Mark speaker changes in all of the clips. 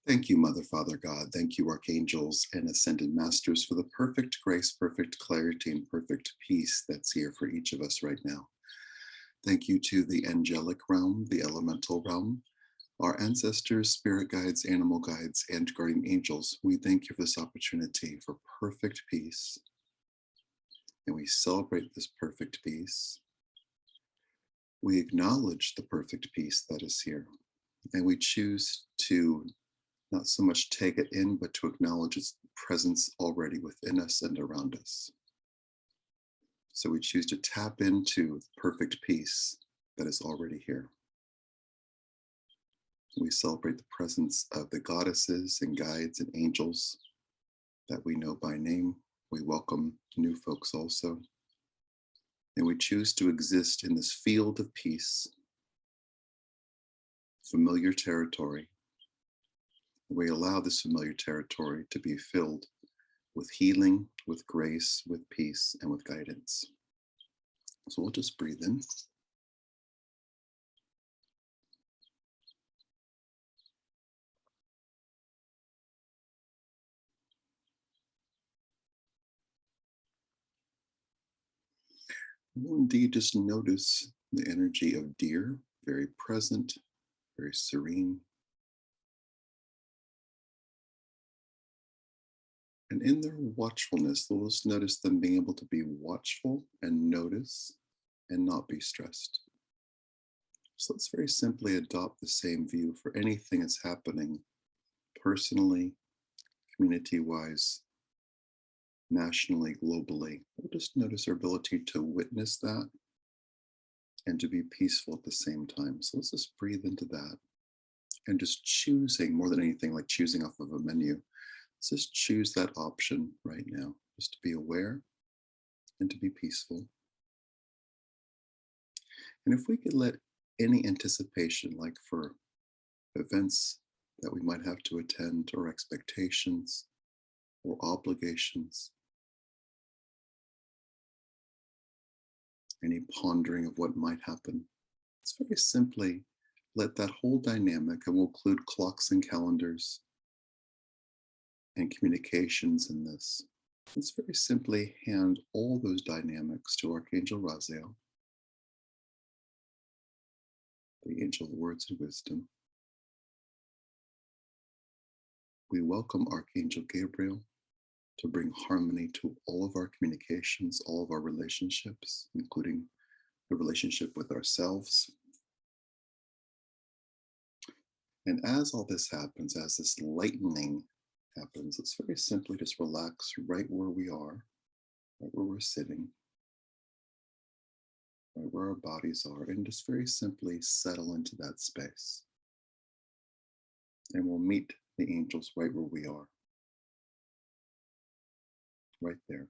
Speaker 1: Thank you, Mother, Father, God. Thank you, archangels and ascended masters, for the perfect grace, perfect clarity, and perfect peace that's here for each of us right now. Thank you to the angelic realm, the elemental realm, our ancestors, spirit guides, animal guides, and guardian angels. We thank you for this opportunity for perfect peace. And we celebrate this perfect peace. We acknowledge the perfect peace that is here. And we choose to not so much take it in, but to acknowledge its presence already within us and around us. So we choose to tap into the perfect peace that is already here. We celebrate the presence of the goddesses and guides and angels that we know by name. We welcome new folks also. And we choose to exist in this field of peace, familiar territory. We allow this familiar territory to be filled with healing, with grace, with peace, and with guidance. So we'll just breathe in. We'll indeed just notice the energy of deer, very present, very serene. And in their watchfulness, we'll just notice them being able to be watchful and notice and not be stressed. So let's very simply adopt the same view for anything that's happening personally, community-wise, nationally, globally. We'll just notice our ability to witness that and to be peaceful at the same time. So let's just breathe into that and just choosing more than anything, like choosing off of a menu. Let's just choose that option right now, just to be aware and to be peaceful. And if we could let any anticipation, like for events that we might have to attend, or expectations or obligations, any pondering of what might happen, let's very simply let that whole dynamic, and we'll include clocks and calendars and communications in this. Let's very simply hand all those dynamics to Archangel Raziel, the angel of words and wisdom. We welcome Archangel Gabriel to bring harmony to all of our communications, all of our relationships, including the relationship with ourselves. And as all this happens, as this lightening happens, let's very simply just relax right where we are, right where we're sitting, right where our bodies are, and just very simply settle into that space. And we'll meet the angels right where we are, right there.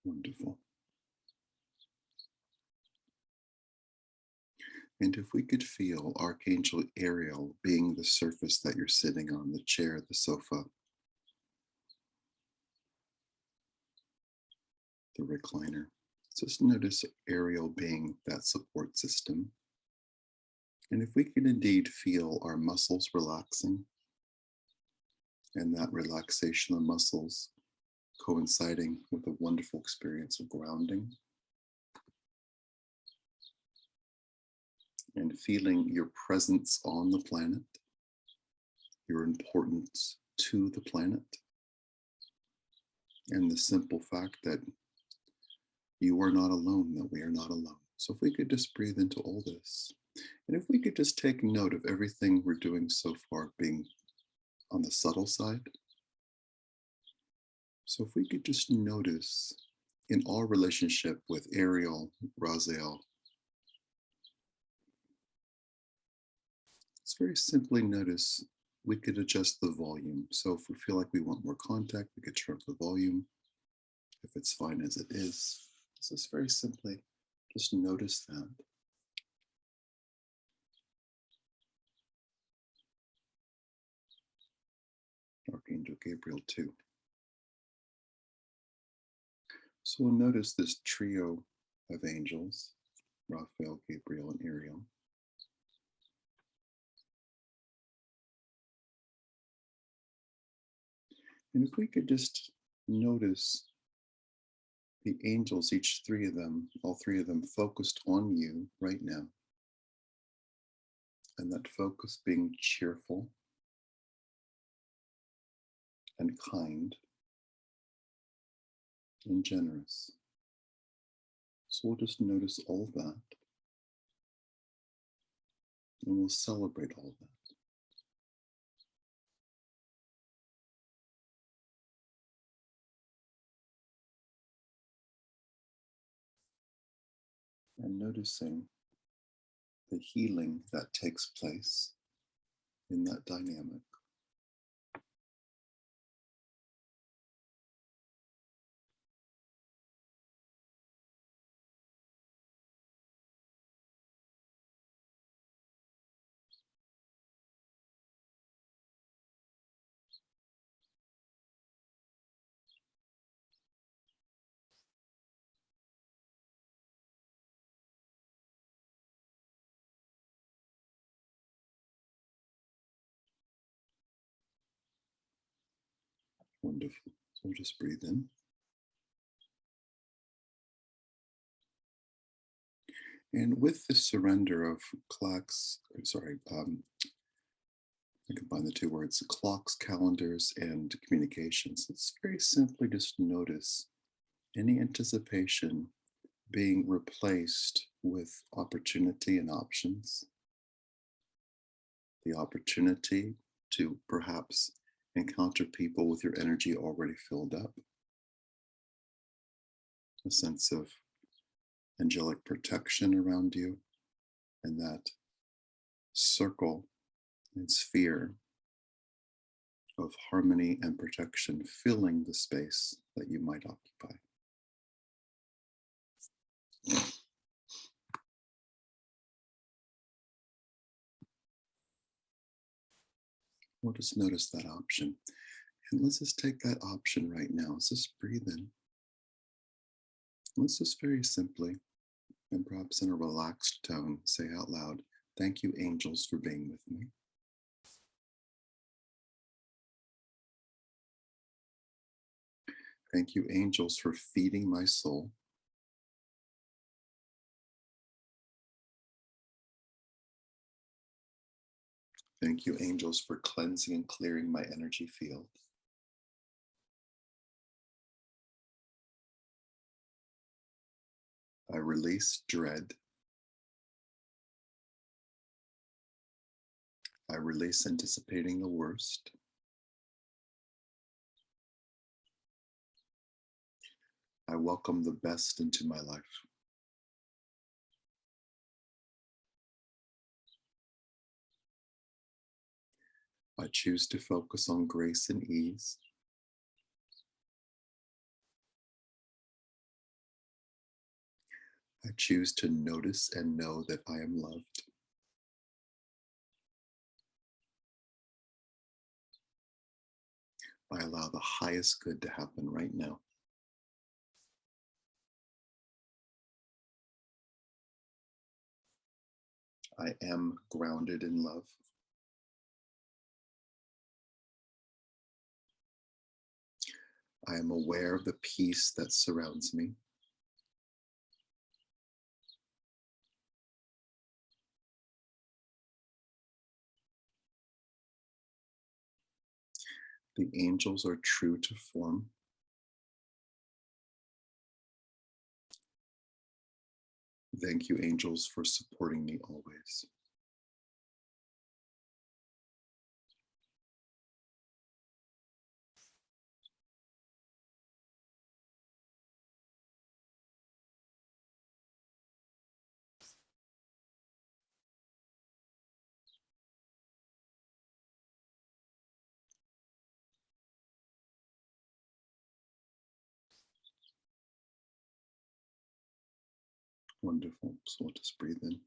Speaker 1: Wonderful. And if we could feel Archangel Ariel being the surface that you're sitting on, the chair, the sofa, the recliner, just notice Ariel being that support system. And if we can indeed feel our muscles relaxing, and that relaxation of muscles coinciding with a wonderful experience of grounding, and feeling your presence on the planet, your importance to the planet, and the simple fact that you are not alone, that we are not alone. So if we could just breathe into all this, and if we could just take note of everything we're doing so far being on the subtle side. So if we could just notice in our relationship with Ariel, Raziel, let's very simply notice we could adjust the volume. So if we feel like we want more contact, we could turn up the volume. If it's fine as it is, this is very simply just notice that. Archangel Gabriel too. So we'll notice this trio of angels, Raphael, Gabriel, and Ariel. And if we could just notice the angels, each three of them, all three of them focused on you right now. And that focus being cheerful and kind and generous. So we'll just notice all that. And we'll celebrate all that. And noticing the healing that takes place in that dynamic. Wonderful. So we'll just breathe in. And with the surrender of clocks, I combine the two words, clocks, calendars, and communications. It's very simply just notice any anticipation being replaced with opportunity and options. The opportunity to perhaps encounter people with your energy already filled up. A sense of angelic protection around you, and that circle and sphere of harmony and protection filling the space that you might occupy. We'll just notice that option. And let's just take that option right now. Let's just breathe in. Let's just very simply, and perhaps in a relaxed tone, say out loud, thank you, angels, for being with me. Thank you, angels, for feeding my soul. Thank you, angels, for cleansing and clearing my energy field. I release dread. I release anticipating the worst. I welcome the best into my life. I choose to focus on grace and ease. I choose to notice and know that I am loved. I allow the highest good to happen right now. I am grounded in love. I am aware of the peace that surrounds me. The angels are true to form. Thank you, angels, for supporting me always. Wonderful. So we'll just breathe in.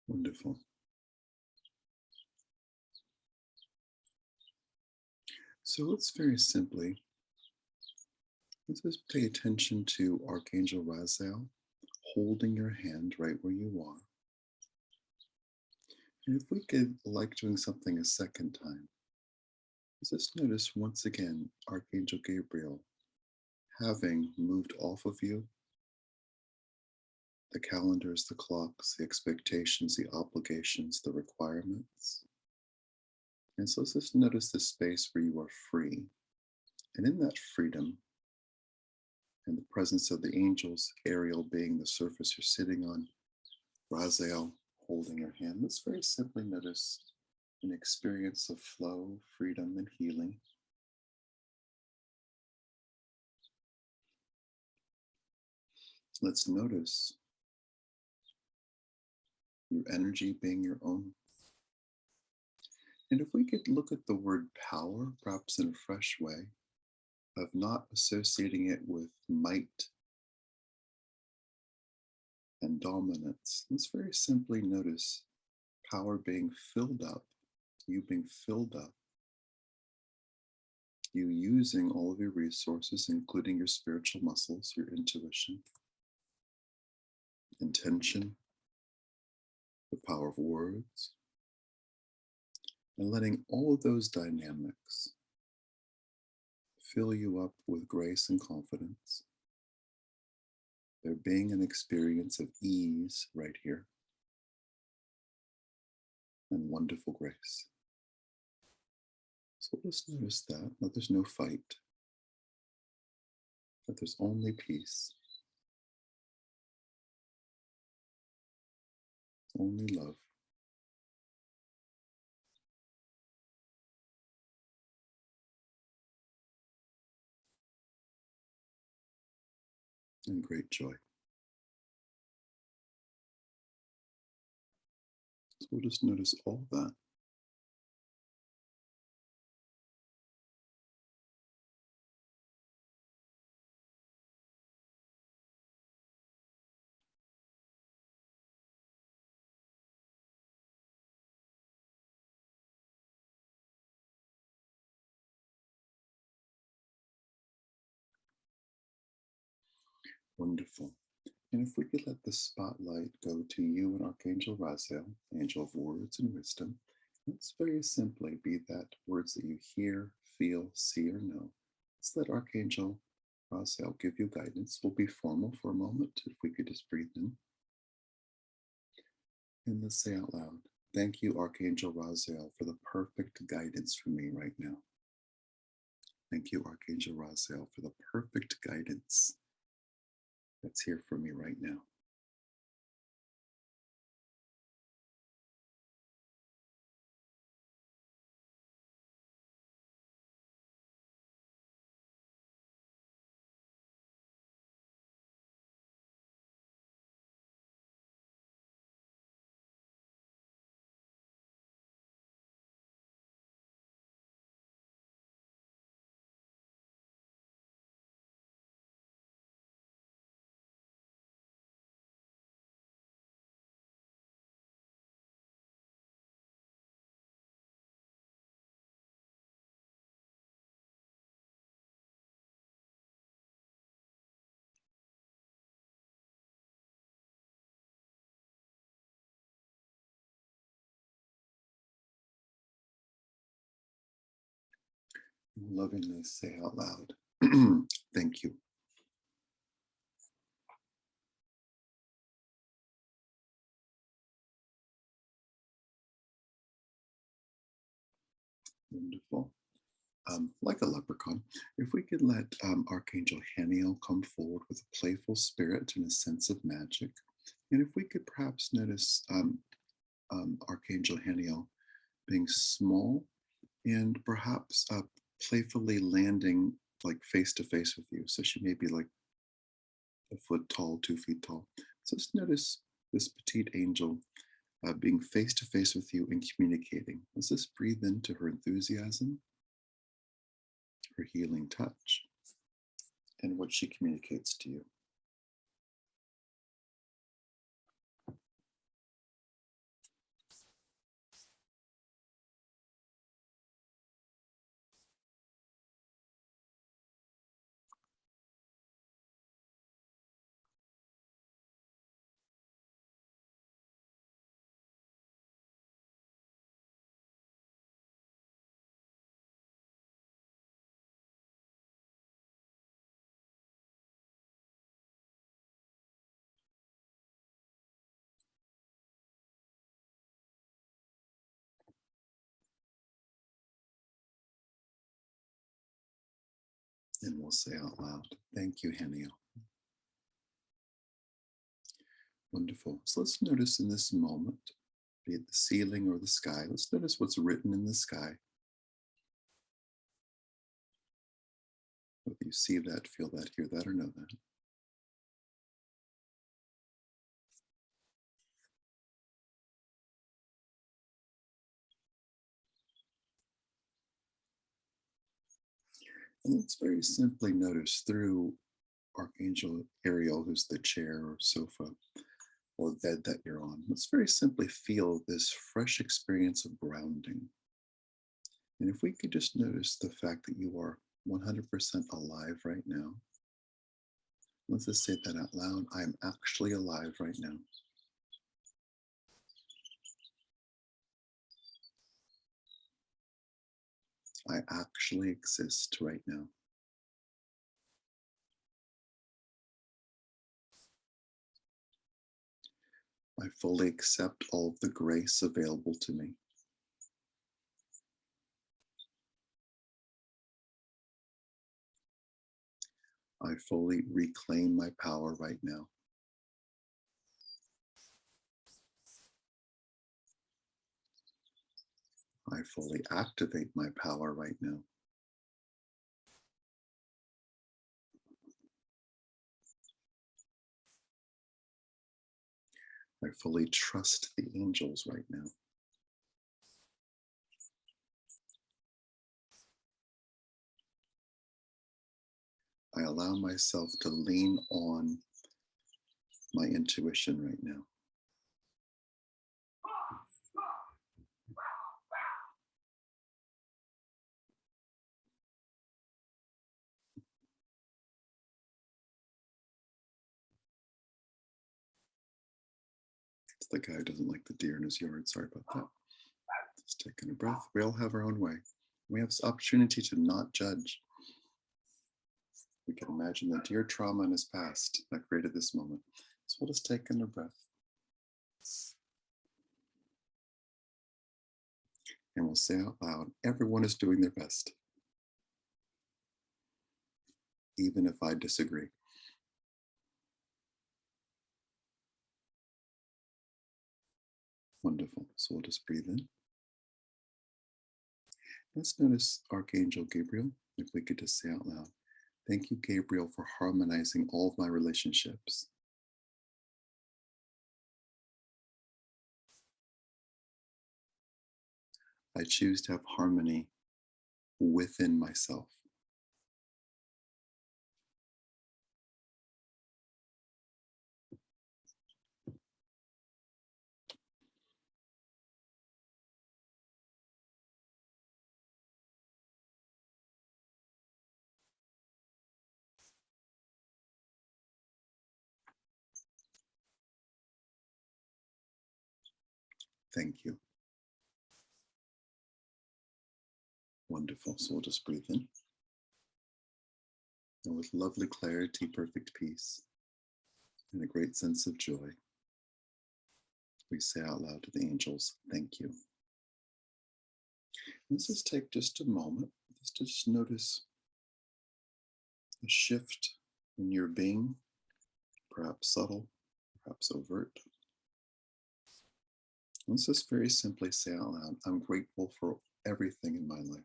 Speaker 1: Wonderful. So let's very simply, let's just pay attention to Archangel Raziel holding your hand right where you are. And if we could, like doing something a second time, just notice once again Archangel Gabriel having moved off of you the calendars, the clocks, the expectations, the obligations, the requirements. And so let's just notice the space where you are free. And in that freedom, in the presence of the angels, Ariel being the surface you're sitting on, Raziel holding your hand, let's very simply notice an experience of flow, freedom, and healing. Let's notice your energy being your own. And if we could look at the word power, perhaps in a fresh way, of not associating it with might and dominance, let's very simply notice power being filled up, you being filled up, you using all of your resources, including your spiritual muscles, your intuition, intention, the power of words, and letting all of those dynamics fill you up with grace and confidence. There being an experience of ease right here and wonderful grace. So just notice that there's no fight, that there's only peace, only love, and great joy. So we'll just notice all that. Wonderful. And if we could let the spotlight go to you and Archangel Raziel, angel of words and wisdom, let's very simply be that words that you hear, feel, see, or know. Let's let Archangel Raziel give you guidance. We'll be formal for a moment. If we could just breathe in. And let's say out loud, thank you, Archangel Raziel, for the perfect guidance for me right now. Thank you, Archangel Raziel, for the perfect guidance that's here for me right now. Lovingly say out loud, thank you. Wonderful. Like a leprechaun, if we could let Archangel Haniel come forward with a playful spirit and a sense of magic, and if we could perhaps notice Archangel Haniel being small and perhaps playfully landing like face to face with you. So she may be like a foot tall, 2 feet tall. So just notice this petite angel being face to face with you and communicating. Let's just breathe into her enthusiasm, her healing touch, and what she communicates to you. And we'll say out loud, thank you, Haniel. Wonderful. So let's notice in this moment, be it the ceiling or the sky, let's notice what's written in the sky. Whether you see that, feel that, hear that, or know that. And let's very simply notice through Archangel Ariel, who's the chair or sofa or bed that you're on. Let's very simply feel this fresh experience of grounding. And if we could just notice the fact that you are 100% alive right now. Let's just say that out loud. I am actually alive right now. I actually exist right now. I fully accept all of the grace available to me. I fully reclaim my power right now. I fully activate my power right now. I fully trust the angels right now. I allow myself to lean on my intuition right now. It's the guy who doesn't like the deer in his yard. Sorry about that. Just taking a breath. We all have our own way. We have this opportunity to not judge. We can imagine the deer trauma in his past that created this moment. So we'll just take in a breath. And we'll say out loud, everyone is doing their best, even if I disagree. Wonderful. So we'll just breathe in. Let's notice Archangel Gabriel, if we could just say out loud, thank you, Gabriel, for harmonizing all of my relationships. I choose to have harmony within myself. Thank you. Wonderful. So we'll just breathe in. And with lovely clarity, perfect peace, and a great sense of joy, we say out loud to the angels, thank you. Let's just take just a moment to just notice a shift in your being, perhaps subtle, perhaps overt. Let's just very simply say out loud, I'm grateful for everything in my life.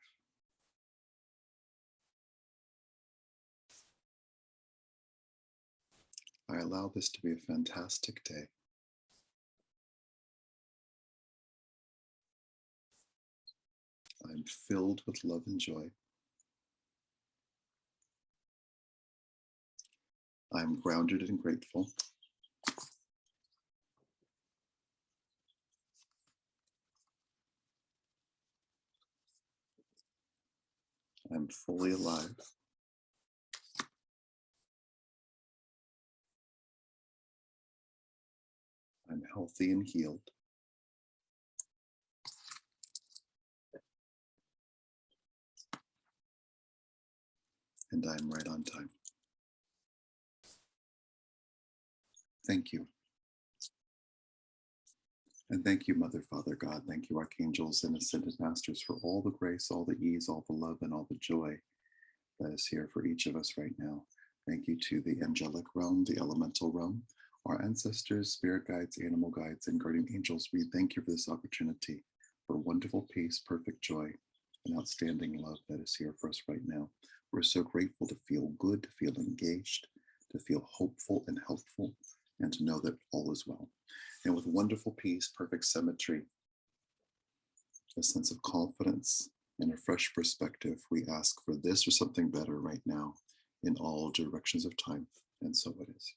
Speaker 1: I allow this to be a fantastic day. I'm filled with love and joy. I'm grounded and grateful. I'm fully alive. I'm healthy and healed. And I'm right on time. Thank you. And thank you, Mother, Father, God. Thank you, Archangels and Ascended Masters, for all the grace, all the ease, all the love, and all the joy that is here for each of us right now. Thank you to the angelic realm, the elemental realm, our ancestors, spirit guides, animal guides, and guardian angels. We thank you for this opportunity, for wonderful peace, perfect joy, and outstanding love that is here for us right now. We're so grateful to feel good, to feel engaged, to feel hopeful and helpful, and to know that all is well. And with wonderful peace, perfect symmetry, a sense of confidence, and a fresh perspective, we ask for this or something better right now in all directions of time. And so it is.